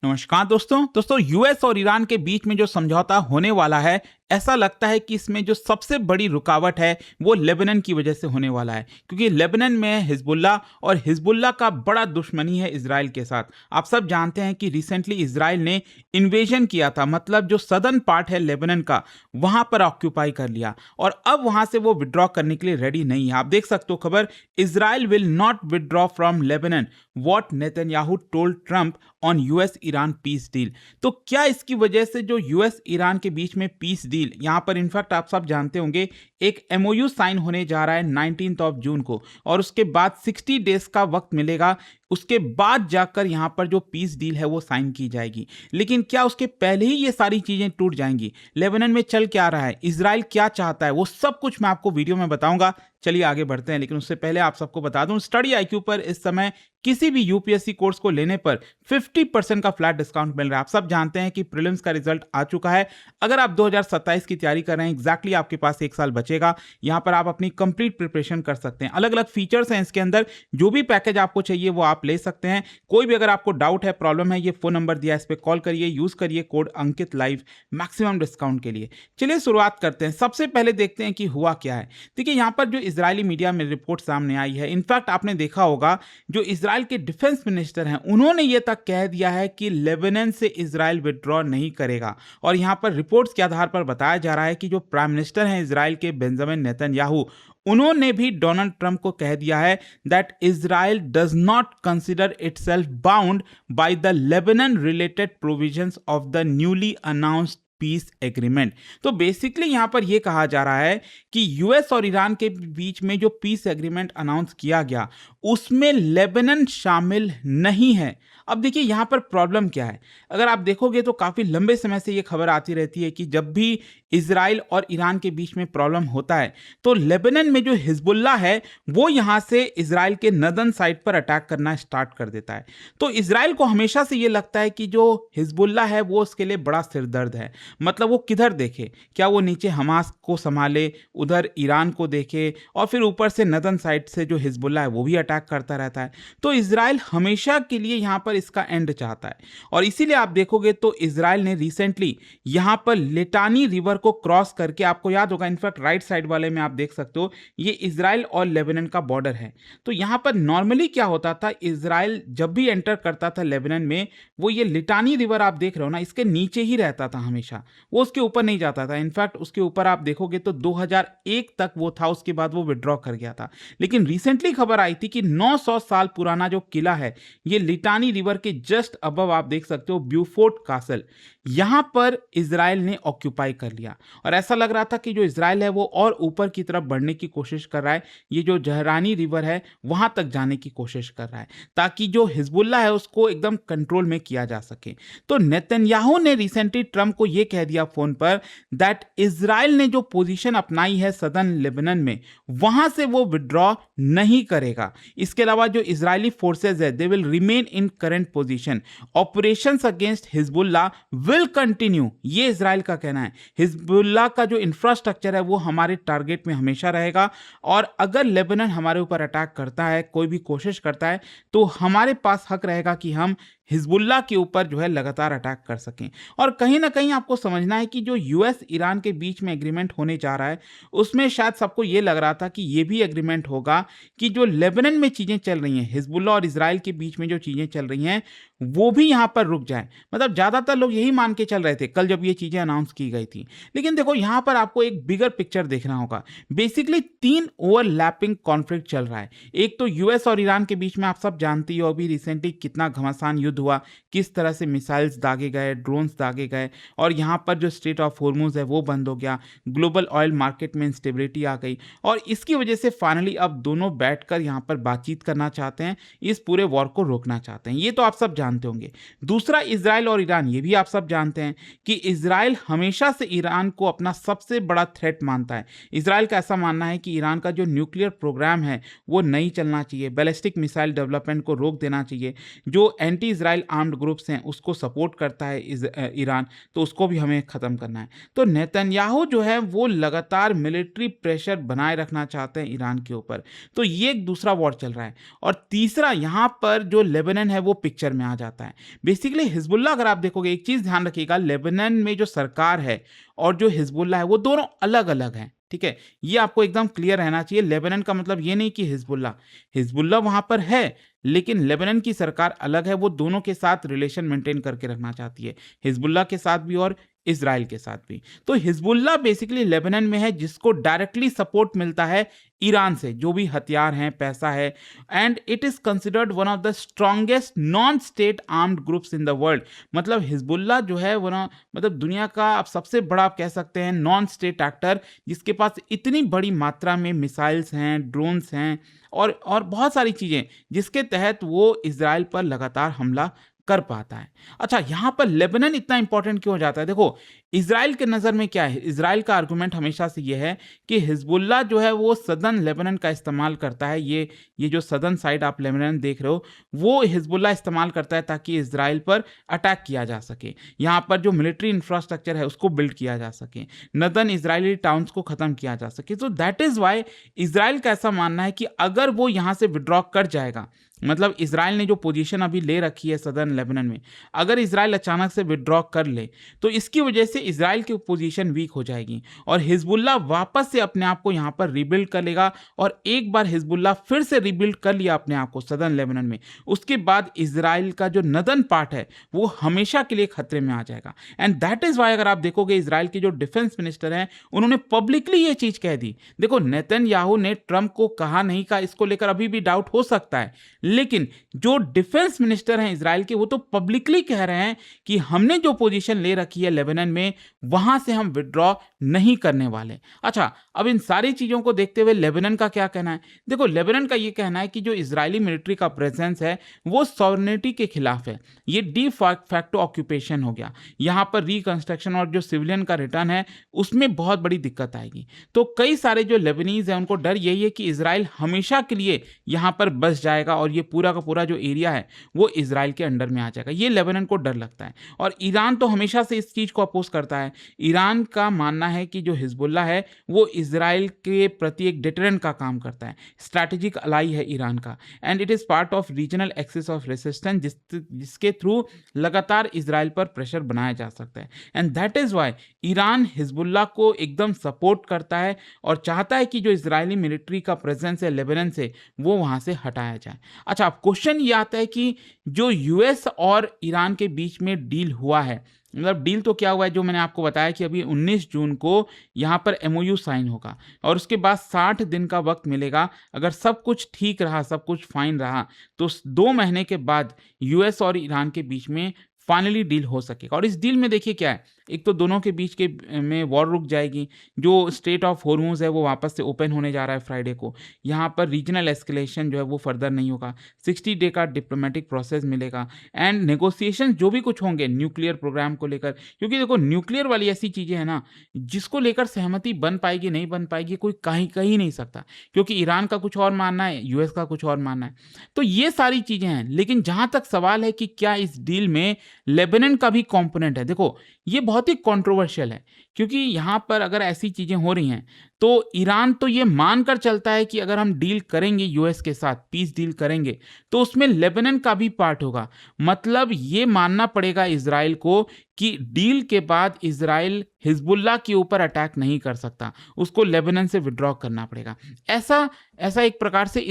नमस्कार दोस्तों यूएस और ईरान के बीच में जो समझौता होने वाला है, ऐसा लगता है कि इसमें जो सबसे बड़ी रुकावट है वो लेबनान की वजह से होने वाला है, क्योंकि लेबनान में हिजबुल्लाह और हिजबुल्लाह का बड़ा दुश्मनी है इजराइल के साथ। आप सब जानते हैं कि रिसेंटली इजराइल ने इन्वेजन किया था, मतलब जो सदर्न पार्ट है लेबनान का वहां पर ऑक्यूपाई कर लिया और अब वहां से वो विड्रॉ करने के लिए रेडी नहीं है। आप देख सकते हो खबर, Israel will not withdraw from Lebanon what Netanyahu told Trump on US Iran peace deal. तो क्या इसकी वजह से जो यूएस ईरान के बीच में पीस डील, यहां पर इनफैक्ट आप सब जानते होंगे एक एमओयू साइन होने जा रहा है 19 जून को, और उसके बाद 60 डेज का वक्त मिलेगा, उसके बाद जाकर यहां पर जो पीस डील है वो साइन की जाएगी। लेकिन क्या उसके पहले ही ये सारी चीजें टूट जाएंगी? लेबनान में चल क्या रहा है, इजराइल क्या चाहता है, वो सब कुछ मैं आपको वीडियो में बताऊंगा। चलिए आगे बढ़ते हैं, लेकिन उससे पहले आप सबको बता दूं, स्टडी आईक्यू पर इस समय किसी भी यूपीएससी कोर्स को लेने पर 50% का फ्लैट डिस्काउंट मिल रहा है। आप सब जानते हैं कि प्रीलिम्स का रिजल्ट आ चुका है। अगर आप 2027 की तैयारी कर रहे हैं, एग्जैक्टली आपके पास 1 साल बचेगा। यहां पर आप अपनी कंप्लीट प्रिपरेशन कर सकते हैं। अलग अलग फीचर्स हैं इसके अंदर, जो भी पैकेज आपको चाहिए वो आप ले सकते हैं। कोई भी अगर आपको डाउट है, प्रॉब्लम है, ये फोन नंबर दिया है, इस पर कॉल करिए, यूज करिए कोड अंकित लाइव मैक्सिमम डिस्काउंट के लिए। चलिए शुरुआत करते हैं। सबसे पहले देखते हैं कि हुआ क्या है। देखिए यहां पर जो इजरायली मीडिया में रिपोर्ट सामने आई है, इनफैक्ट आपने देखा होगा जो इजराइल के डिफेंस मिनिस्टर हैं उन्होंने यह तक कह दिया है कि लेबनान से इजराइल विड्रॉ नहीं करेगा। और यहां पर रिपोर्ट्स के आधार पर बताया जा रहा है कि जो प्राइम मिनिस्टर हैं इजराइल के बेंजामिन नेतन्याहू, उन्होंने भी डोनाल्ड ट्रंप को कह दिया है that Israel does not consider itself bound by the Lebanon related provisions of the newly announced piece agreement. तो बेसिकली यहां पर यह कहा जा रहा है कि यूएस और ईरान के बीच में जो पीस एग्रीमेंट अनाउंस किया गया उसमें लेबनान शामिल नहीं है। अब देखिए यहां पर प्रॉब्लम क्या है, अगर आप देखोगे तो काफी लंबे समय से यह खबर आती रहती है कि जब भी इजराइल और ईरान के बीच में प्रॉब्लम होता है तो लेबनान में जो हिजबुल्लाह है वो यहां से इजराइल के नदन साइड पर अटैक करना स्टार्ट कर देता है। तो इजराइल को हमेशा से यह लगता है कि जो हिजबुल्लाह है वो उसके लिए बड़ा सिरदर्द है। मतलब वो किधर देखे, क्या वो नीचे हमास को संभाले, उधर ईरान को देखे, और फिर ऊपर से नदन साइड से जो हिजबुल्लाह है वो भी अटैक करता रहता है। तो इजराइल हमेशा के लिए यहां पर इसका एंड चाहता है, और इसीलिए आप देखोगे तो इजराइल ने रिसेंटली यहां पर लिटानी रिवर को क्रॉस करके, आपको याद होगा इनफैक्ट राइट साइड वाले में आप देख सकते हो ये इजराइल और लेबनान का बॉर्डर है। तो यहां पर नॉर्मली क्या होता था, इजराइल जब भी एंटर करता था लेबनान में, वो ये लिटानी रिवर आप देख रहे हो ना, इसके नीचे ही रहता था हमेशा, वो उसके ऊपर नहीं जाता था। इनफैक्ट उसके ऊपर आप देखोगे तो 2001 तक वो था, उसके बाद वो विड्रॉ कर गया था। लेकिन रिसेंटली खबर आई थी कि 900 साल पुराना जो किला है ये लिटानी रिवर के जस्ट अबव आप देख सकते हो ब्यूफोर्ट कासल, यहां पर इजराइल ने ऑक्यूपाई कर लिया। और ऐसा लग रहा था कि जो इजराइल है वो और ऊपर की तरफ बढ़ने की कोशिश कर रहा है, ये जो जहरानी रिवर है वहां तक जाने की कोशिश कर रहा है, ताकि जो हिजबुल्लाह है उसको एकदम कंट्रोल में किया जा सके। तो नेतन्याहू ने रिसेंटली ट्रंप को यह कह दिया फोन पर दैट इजराइल ने जो पोजीशन अपनाई है सदर्न लेबनान में, वहां से वो विड्रॉ नहीं करेगा। इसके अलावा जो इजरायली फोर्सेज है they will remain in current position, operations against Hezbollah will continue, ये इजराइल का कहना है। हिजबुल्लाह का जो इंफ्रास्ट्रक्चर है वो हमारे टारगेट में हमेशा रहेगा, और अगर लेबनान हमारे ऊपर अटैक करता है, कोई भी कोशिश करता है, तो हमारे पास हक रहेगा कि हम हिजबुल्लाह के ऊपर जो है लगातार अटैक कर सकें। और कहीं ना कहीं आपको समझना है कि जो यूएस ईरान के बीच में एग्रीमेंट होने जा रहा है उसमें शायद सबको ये लग रहा था कि ये भी एग्रीमेंट होगा कि जो लेबनान में चीजें चल रही हैं, हिजबुल्लाह और इजराइल के बीच में जो चीजें चल रही हैं वो भी यहां पर रुक जाए। मतलब ज्यादातर लोग यही मान के चल रहे थे कल जब ये चीजें अनाउंस की गई थी। लेकिन देखो यहां पर आपको एक बिगर पिक्चर देखना होगा। बेसिकली 3 ओवरलैपिंग कॉन्फ्लिक्ट चल रहा है। एक तो यूएस और ईरान के बीच में आप सब जानती हो अभी रिसेंटली कितना घमासान युद्ध हुआ, किस तरह से मिसाइल्स दागे गए, ड्रोन्स दागे गए, और यहां पर जो स्ट्रेट ऑफ हॉर्मुज है वो बंद हो गया, ग्लोबल ऑयल मार्केट में इंस्टेबिलिटी आ गई, और इसकी वजह से फाइनली अब दोनों बैठकर यहां पर बातचीत करना चाहते हैं, इस पूरे वॉर को रोकना चाहते हैं। ये तो आप सब जानते होंगे। दूसरा इजराइल और ईरान, ये भी आप सब जानते हैं कि इजराइल हमेशा से ईरान को अपना सबसे बड़ा थ्रेट मानता है। इजराइल का ऐसा मानना है कि ईरान का जो न्यूक्लियर प्रोग्राम है वो नहीं चलना चाहिए, बैलिस्टिक मिसाइल डेवलपमेंट को रोक देना चाहिए। जो एंटी इजराइल आर्म्ड ग्रुप्स हैं उसको सपोर्ट करता है ईरान, तो उसको भी हमें खत्म करना है। तो नेतन्याहू जो है वो लगातार मिलिट्री प्रेशर बनाए रखना चाहते हैं ईरान के ऊपर। तो ये एक दूसरा वॉर चल रहा है। और तीसरा यहां पर जो लेबनान है वो पिक्चर में आ जाता है। बेसिकली हिजबुल्लाह, अगर आप देखोगे, एक चीज़ ध्यान रखिएगा, लेबनान में जो सरकार है और जो हिजबुल्लाह है वो दोनों अलग-अलग हैं, ठीक है? ये आपको एकदम क्लियर रहना चाहिए। लेबनान का मतलब ये नहीं कि हिजबुल्लाह, हिजबुल्लाह वहाँ पर है, लेकिन लेबनान की सरकार अलग है, वो दोनों के साथ रिलेशन मेंटेन करके रखना चाहती है, हिजबुल्लाह के साथ भी और इज़राइल के साथ भी। तो हिजबुल्लाह बेसिकली लेबनान में है, जिसको डायरेक्टली सपोर्ट मिलता है ईरान से, जो भी हथियार हैं, पैसा है, and it is considered one of the strongest non state armed groups in the world. मतलब हिजबुल्लाह जो है वो ना, मतलब दुनिया का आप सबसे बड़ा, आप कह सकते हैं, नॉन स्टेट एक्टर, जिसके पास इतनी बड़ी मात्रा में मिसाइल्स हैं, ड्रोन्स हैं और बहुत सारी चीज़ें, जिसके तहत वो इज़राइल पर लगातार हमला कर पाता है। अच्छा, यहाँ पर लेबनान इतना इंपॉर्टेंट क्यों हो जाता है? देखो, इज़राइल के नज़र में क्या है? इज़राइल का आर्गुमेंट हमेशा से ये है कि हिजबुल्लाह जो है वो सदर्न लेबनान का इस्तेमाल करता है। ये जो सदर्न साइड आप लेबनान देख रहे हो, वो हिजबुल्लाह इस्तेमाल करता है ताकि इज़राइल पर अटैक किया जा सके। यहाँ पर जो मिलिट्री इंफ्रास्ट्रक्चर है उसको बिल्ड किया जा सके, नदन इज़राइली टाउन्स को ख़त्म किया जा सके। तो दैट इज़ वाई इज़राइल का ऐसा मानना है कि अगर वो यहाँ से विड्रॉ कर जाएगा, मतलब इज़राइल ने जो पोजीशन अभी ले रखी है सदर्न लेबनान में, अगर इज़राइल अचानक से विड्रॉ कर ले तो इसकी वजह से इज़राइल की पोजीशन वीक हो जाएगी और हिजबुल्लाह वापस से अपने आप को यहाँ पर रीबिल्ड कर लेगा। और एक बार हिजबुल्लाह फिर से रीबिल्ड कर लिया अपने आप को सदर्न लेबनान में, उसके बाद इज़राइल का जो नदन पार्ट है वो हमेशा के लिए खतरे में आ जाएगा। एंड दैट इज़ वाई, अगर आप देखोगे, इज़राइल के जो डिफेंस मिनिस्टर हैं उन्होंने पब्लिकली ये चीज़ कह दी। देखो, नेतन्याहू ने ट्रंप को कहा नहीं कहा, इसको लेकर अभी भी डाउट हो सकता है, लेकिन जो डिफेंस मिनिस्टर हैं इजराइल के, वो तो पब्लिकली कह रहे हैं कि हमने जो पोजीशन ले रखी है लेबनान में, वहां से हम विड्रॉ नहीं करने वाले। अच्छा, अब इन सारी चीजों को देखते हुए लेबनान का क्या कहना है? देखो, लेबनान का ये कहना है कि जो इजरायली मिलिट्री का प्रेजेंस है वो सॉवरेनिटी के खिलाफ है, ये डी फैक्टो ऑक्यूपेशन हो गया। यहां पर रिकंस्ट्रक्शन और जो सिविलियन का रिटर्न है उसमें बहुत बड़ी दिक्कत आएगी। तो कई सारे जो लेबनीज हैं उनको डर यही है कि इजराइल हमेशा के लिए यहां पर बस जाएगा और ये पूरा का पूरा जो एरिया है वो इजराइल के अंडर में आ जाएगा। ये लेबनान को डर लगता है और ईरान तो हमेशा से इस चीज को अपोज करता है। ईरान का मानना है कि जो हिजबुल्लाह है वो इजराइल के प्रति एक डिटरेंट का काम करता है, स्ट्रैटेजिक अलाई है ईरान का, and it is part of regional axis of resistance, जिसके थ्रू लगातार इजराइल पर प्रेशर बनाया जा सकता है। And that is why Iran Hezbollah को एकदम सपोर्ट करता है और चाहता है कि जो इजरायली मिलिट्री का प्रेजेंस है लेबनान से वो वहां से हटाया जाए। अच्छा, अब क्वेश्चन ये आता है कि जो यूएस और ईरान के बीच में डील हुआ है, मतलब डील तो क्या हुआ है, जो मैंने आपको बताया कि अभी 19 जून को यहाँ पर एमओयू साइन होगा और उसके बाद 60 दिन का वक्त मिलेगा। अगर सब कुछ ठीक रहा, सब कुछ फाइन रहा, तो 2 महीने के बाद यूएस और ईरान के बीच में फाइनली डील हो सकेगा। और इस डील में देखिए क्या है, एक तो दोनों के बीच के में वॉर रुक जाएगी, जो स्टेट ऑफ हॉर्मुज है वो वापस से ओपन होने जा रहा है फ्राइडे को, यहाँ पर रीजनल एस्केलेशन जो है वो फर्दर नहीं होगा, 60 डे का डिप्लोमेटिक प्रोसेस मिलेगा, एंड नेगोशिएशन जो भी कुछ होंगे न्यूक्लियर प्रोग्राम को लेकर, क्योंकि देखो न्यूक्लियर वाली ऐसी चीज़ें हैं ना जिसको लेकर सहमति बन पाएगी नहीं बन पाएगी कोई कह ही नहीं सकता, क्योंकि ईरान का कुछ और मानना है, यूएस का कुछ और मानना है। तो ये सारी चीज़ें हैं, लेकिन जहाँ तक सवाल है कि क्या इस डील में लेबनान का भी कंपोनेंट है, देखो ये बहुत ही कंट्रोवर्शियल है, क्योंकि यहाँ पर अगर ऐसी चीज़ें हो रही हैं तो ईरान तो ये मानकर चलता है कि अगर हम डील करेंगे यूएस के साथ, पीस डील करेंगे, तो उसमें लेबनान का भी पार्ट होगा। मतलब ये मानना पड़ेगा इजराइल को कि डील के बाद इजराइल हिजबुल्लाह के ऊपर अटैक नहीं कर सकता, उसको लेबनान से विड्रॉ करना पड़ेगा। ऐसा एक प्रकार से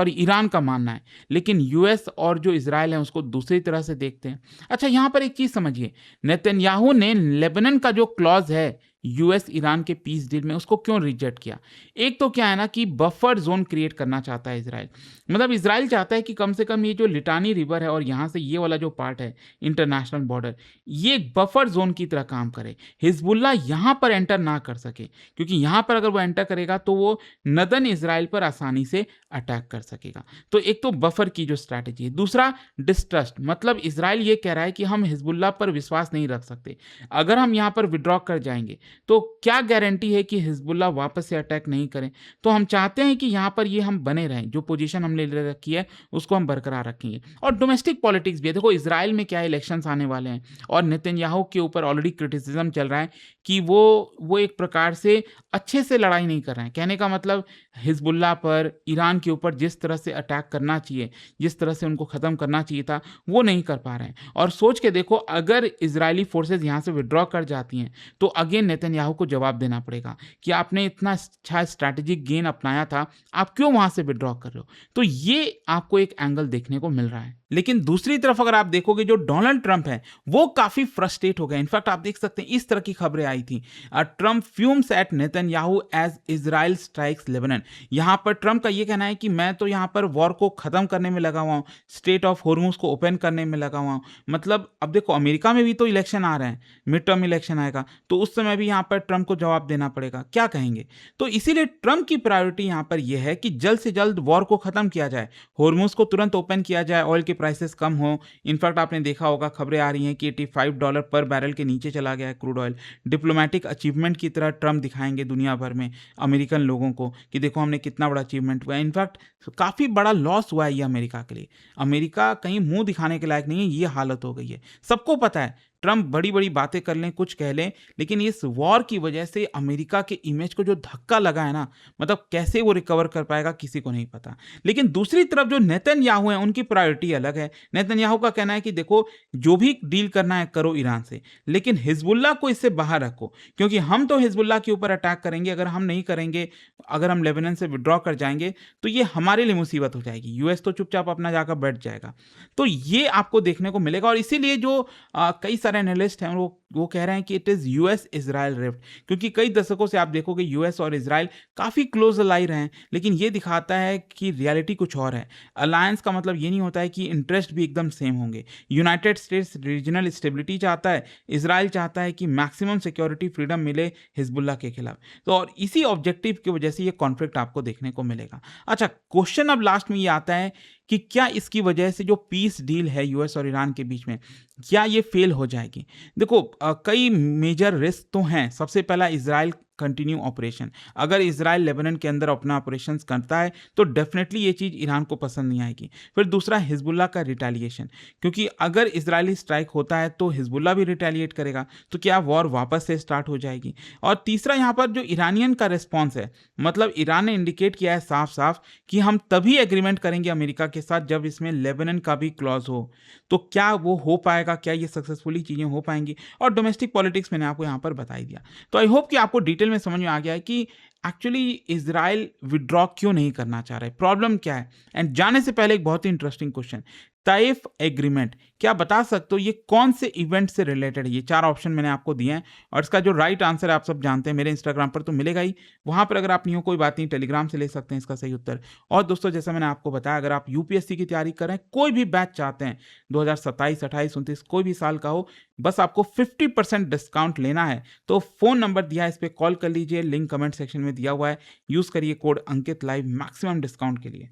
ईरान का मानना है, लेकिन यूएस और जो इजराइल है उसको दूसरी तरह से देखते हैं। अच्छा, यहाँ पर एक चीज़ समझिए, नेतन्याहू ने लेबनान का जो क्लॉज है यूएस ईरान के पीस डील में, उसको क्यों रिजेक्ट किया? एक तो क्या है ना कि बफर जोन क्रिएट करना चाहता है इजराइल, मतलब इजराइल चाहता है कि कम से कम ये जो लिटानी रिवर है और यहाँ से ये वाला जो पार्ट है इंटरनेशनल बॉर्डर, ये एक बफर जोन की तरह काम करे, हिजबुल्लाह यहाँ पर एंटर ना कर सके, क्योंकि यहाँ पर अगर वो एंटर करेगा तो वो नदन इजराइल पर आसानी से अटैक कर सकेगा। तो एक तो बफर की जो स्ट्रैटेजी है, दूसरा डिस्ट्रस्ट, मतलब इजराइल ये कह रहा है कि हम हिजबुल्लाह पर विश्वास नहीं रख सकते, अगर हम यहाँ पर विड्रॉ कर जाएंगे तो क्या गारंटी है कि हिजबुल्लाह वापस से अटैक नहीं करें। तो हम चाहते हैं कि यहाँ पर ये हम बने रहें, जो पोजीशन हमने ले रखी है उसको हम बरकरार रखेंगे। और डोमेस्टिक पॉलिटिक्स भी है, देखो इजराइल में क्या इलेक्शंस आने वाले हैं और नेतन्याहू के ऊपर ऑलरेडी क्रिटिसिज्म चल रहा है कि वो एक प्रकार से अच्छे से लड़ाई नहीं कर रहे हैं। कहने का मतलब हिजबुल्लाह पर, ईरान के ऊपर जिस तरह से अटैक करना चाहिए, जिस तरह से उनको ख़त्म करना चाहिए था, वो नहीं कर पा रहे हैं। और सोच के देखो, अगर इजरायली फोर्सेस यहाँ से विड्रॉ कर जाती हैं तो अगेन नेतन्याहू को जवाब देना पड़ेगा कि आपने इतना अच्छा स्ट्रैटेजिक गेन अपनाया था, आप क्यों वहाँ से विड्रॉ कर रहे हो। तो ये आपको एक एंगल देखने को मिल रहा है। लेकिन दूसरी तरफ अगर आप देखोगे, जो डोनाल्ड ट्रंप है वो काफ़ी फ्रस्ट्रेट हो गए। इनफैक्ट आप देख सकते हैं इस तरह की खबरें आई थी, Trump fumes at Netanyahu as Israel strikes Lebanon. यहाँ पर ट्रंप का ये कहना है कि मैं तो यहाँ पर वॉर को ख़त्म करने में लगा हुआ हूँ, स्ट्रेट ऑफ हॉर्मुज को ओपन करने में लगा हुआ हूँ। मतलब अब देखो, अमेरिका में भी तो इलेक्शन आ रहे हैं, मिड टर्म इलेक्शन आएगा, तो उस समय भी यहाँ पर ट्रंप को जवाब देना पड़ेगा, क्या कहेंगे। तो इसीलिए ट्रंप की प्रायोरिटी यहाँ पर यह है कि जल्द से जल्द वॉर को ख़त्म किया जाए, हॉर्मुज को तुरंत ओपन किया जाए, ऑयल के प्राइसेस कम हो। इनफैक्ट आपने देखा होगा, खबरें आ रही हैं कि $85 पर बैरल के नीचे चला गया है क्रूड ऑयल। डिप्लोमेटिक अचीवमेंट की तरह ट्रंप दिखाएंगे दुनिया भर में अमेरिकन लोगों को कि देखो हमने कितना बड़ा अचीवमेंट हुआ है। इनफैक्ट काफ़ी बड़ा लॉस हुआ है ये अमेरिका के लिए। अमेरिका कहीं मुंह दिखाने के लायक नहीं है, ये हालत हो गई है। सबको पता है ट्रंप बड़ी बड़ी बातें कर लें, कुछ कह लें, लेकिन इस वॉर की वजह से अमेरिका के इमेज को जो धक्का लगा है ना, मतलब कैसे वो रिकवर कर पाएगा किसी को नहीं पता। लेकिन दूसरी तरफ जो नेतन्याहू हैं, उनकी प्रायोरिटी अलग है। नेतन्याहू का कहना है कि देखो, जो भी डील करना है करो ईरान से, लेकिन हिजबुल्लाह को इससे बाहर रखो, क्योंकि हम तो हिजबुल्लाह के ऊपर अटैक करेंगे, अगर हम नहीं करेंगे, अगर हम लेबनान से विड्रॉ कर जाएंगे तो ये हमारे लिए मुसीबत हो जाएगी। यूएस तो चुपचाप अपना जाकर बैठ जाएगा। तो ये आपको देखने को मिलेगा। और इसीलिए जो कई सारे एनालिस्ट हैं वो कह रहे हैं कि it is US Israel rift, क्योंकि कई दशकों से आप देखोगे यूएस और इजराइल काफ़ी क्लोज अलाई रहे हैं, लेकिन ये दिखाता है कि रियलिटी कुछ और है। अलायंस का मतलब ये नहीं होता है कि इंटरेस्ट भी एकदम सेम होंगे। यूनाइटेड स्टेट्स रीजनल स्टेबिलिटी चाहता है, इजराइल चाहता है कि मैक्सिमम सिक्योरिटी फ्रीडम मिले हिजबुल्लाह के खिलाफ। तो और इसी ऑब्जेक्टिव की वजह से ये कॉन्फ्लिक्ट आपको देखने को मिलेगा। अच्छा, क्वेश्चन अब लास्ट में ये आता है कि क्या इसकी वजह से जो पीस डील है यूएस और ईरान के बीच में, क्या ये फेल हो जाएगी। देखो, कई मेजर रिस्क तो हैं। सबसे पहला, इजराइल कंटिन्यू ऑपरेशन। अगर इजराइल लेबनान के अंदर अपना ऑपरेशंस करता है तो डेफिनेटली ये चीज़ ईरान को पसंद नहीं आएगी। फिर दूसरा, हिजबुल्लाह का रिटेलिएशन, क्योंकि अगर इजरायली स्ट्राइक होता है तो हिजबुल्लाह भी रिटेलिएट करेगा, तो क्या वॉर वापस से स्टार्ट हो जाएगी। और तीसरा, यहाँ पर जो ईरानियन का रिस्पॉन्स है, मतलब ईरान ने इंडिकेट किया है साफ साफ कि हम तभी एग्रीमेंट करेंगे अमेरिका के साथ जब इसमें लेबनान का भी क्लॉज हो। तो क्या वो हो पाएगा, क्या ये सक्सेसफुली चीज़ें हो पाएंगी। और डोमेस्टिक पॉलिटिक्स मैंने आपको यहाँ पर बताई दिया। तो आई होप कि आपको डिटेल में समझ में आ गया है कि एक्चुअली इजराइल विड्रॉ क्यों नहीं करना चाह रहा है, प्रॉब्लम क्या है। एंड जाने से पहले एक बहुत ही इंटरेस्टिंग क्वेश्चन, ताइफ एग्रीमेंट, क्या बता सकते हो ये कौन से इवेंट से रिलेटेड है। ये 4 ऑप्शन मैंने आपको दिए हैं और इसका जो राइट आंसर है आप सब जानते हैं, मेरे इंस्टाग्राम पर तो मिलेगा ही। वहां पर अगर आप नहीं हो कोई बात नहीं, टेलीग्राम से ले सकते हैं इसका सही उत्तर। और दोस्तों, जैसा मैंने आपको बताया, अगर आप यूपीएससी की तैयारी कर रहे हैं, कोई भी बैच चाहते हैं 2027, 28, 29 कोई भी साल का हो, बस आपको 50% डिस्काउंट लेना है तो फ़ोन नंबर दिया है, इस पर कॉल कर लीजिए, लिंक कमेंट सेक्शन में दिया हुआ है, यूज़ करिए कोड अंकित लाइव मैक्सिमम डिस्काउंट के लिए।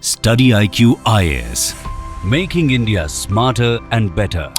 Study IQ IAS, making India smarter and better.